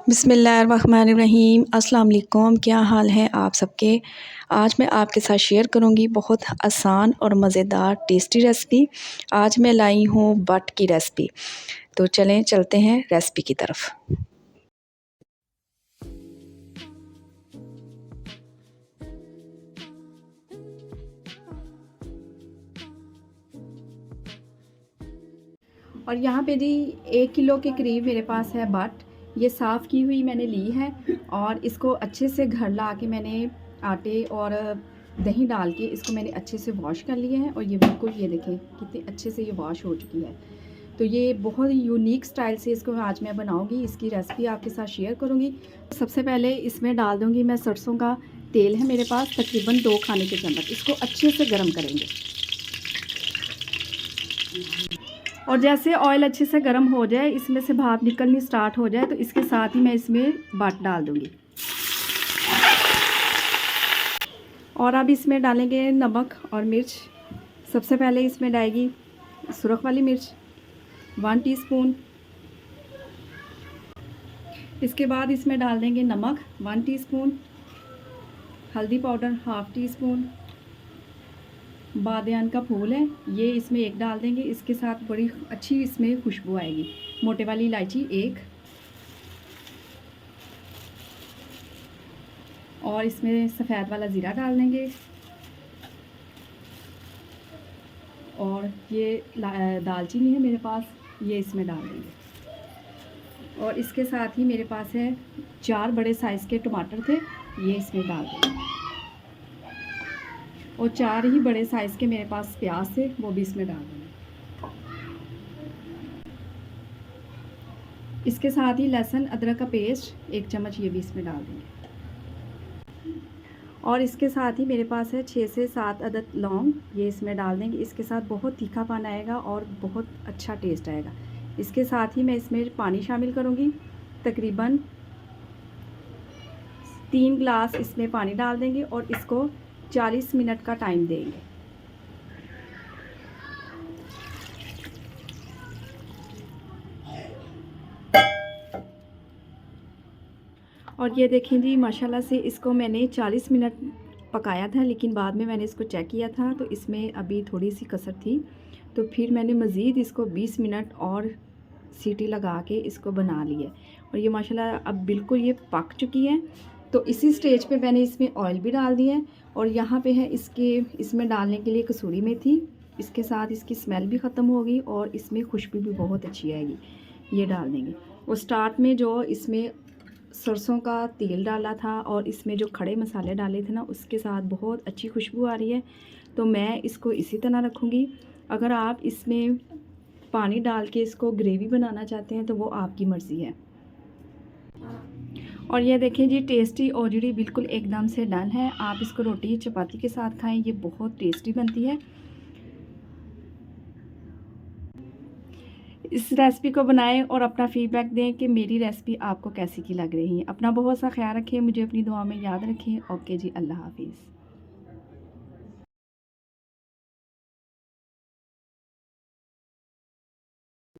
बिस्मिल्लाहिर्रहमानिर्रहीम। अस्सलाम वालेकुम। क्या हाल है आप सबके। आज मैं आपके साथ शेयर करूंगी बहुत आसान और मज़ेदार टेस्टी रेसिपी। आज मैं लाई हूँ बट की रेसिपी। तो चलते हैं रेसिपी की तरफ। और यहाँ पे जी 1 किलो के करीब मेरे पास है बट। ये साफ़ की हुई मैंने ली है और इसको अच्छे से घर ला के मैंने आटे और दही डाल के इसको मैंने अच्छे से वॉश कर लिया है। और ये बिल्कुल ये देखें कितने अच्छे से ये वॉश हो चुकी है। तो ये बहुत यूनिक स्टाइल से इसको आज मैं बनाऊंगी, इसकी रेसिपी आपके साथ शेयर करूंगी। सबसे पहले इसमें डाल दूंगी मैं सरसों का तेल है मेरे पास तकरीबन 2 खाने के चम्मच। इसको अच्छे से गर्म करेंगे और जैसे ऑयल अच्छे से गर्म हो जाए, इसमें से भाप निकलनी स्टार्ट हो जाए, तो इसके साथ ही मैं इसमें बट डाल दूंगी। और अब इसमें डालेंगे नमक और मिर्च। सबसे पहले इसमें डालेगी सुरख वाली मिर्च 1 टीस्पून। इसके बाद इसमें डाल देंगे नमक 1 टीस्पून, हल्दी पाउडर 1/2 टीस्पून, बादियान का फूल है ये इसमें 1 डाल देंगे। इसके साथ बड़ी अच्छी इसमें खुशबू आएगी। मोटे वाली इलायची 1 और इसमें सफ़ेद वाला ज़ीरा डाल देंगे। और ये दालचीनी है मेरे पास, ये इसमें डाल देंगे। और इसके साथ ही मेरे पास है 4 बड़े साइज़ के टमाटर थे, ये इसमें डाल देंगे। और 4 ही बड़े साइज़ के मेरे पास प्याज थे, वो भी इसमें डाल देंगे। इसके साथ ही लहसुन अदरक का पेस्ट 1 चम्मच, ये भी इसमें डाल देंगे। और इसके साथ ही मेरे पास है 6 से 7 अदद लौंग, ये इसमें डाल देंगे। इसके साथ बहुत तीखापन आएगा और बहुत अच्छा टेस्ट आएगा। इसके साथ ही मैं इसमें पानी शामिल करूँगी, तकरीबन 3 गिलास इसमें पानी डाल देंगे और इसको 40 मिनट का टाइम देंगे। और ये देखें जी माशाल्लाह से इसको मैंने 40 मिनट पकाया था, लेकिन बाद में मैंने इसको चेक किया था तो इसमें अभी थोड़ी सी कसर थी। तो फिर मैंने मज़ीद इसको 20 मिनट और सीटी लगा के इसको बना लिया। और ये माशाल्लाह अब बिल्कुल ये पक चुकी है। तो इसी स्टेज पे मैंने इसमें ऑयल भी डाल दिया है। और यहाँ पे है इसमें डालने के लिए कसूरी मेथी। इसके साथ इसकी स्मेल भी ख़त्म होगी और इसमें खुशबू भी बहुत अच्छी आएगी, ये डाल देंगे। और स्टार्ट में जो इसमें सरसों का तेल डाला था और इसमें जो खड़े मसाले डाले थे ना, उसके साथ बहुत अच्छी खुशबू आ रही है। तो मैं इसको इसी तरह रखूँगी। अगर आप इसमें पानी डाल के इसको ग्रेवी बनाना चाहते हैं तो वो आपकी मर्ज़ी है। और ये देखें जी टेस्टी औजड़ी बिल्कुल एकदम से डन है। आप इसको रोटी चपाती के साथ खाएं, ये बहुत टेस्टी बनती है। इस रेसिपी को बनाएं और अपना फीडबैक दें कि मेरी रेसिपी आपको कैसी की लग रही है। अपना बहुत सा ख्याल रखें, मुझे अपनी दुआ में याद रखें। ओके जी, अल्लाह हाफिज़।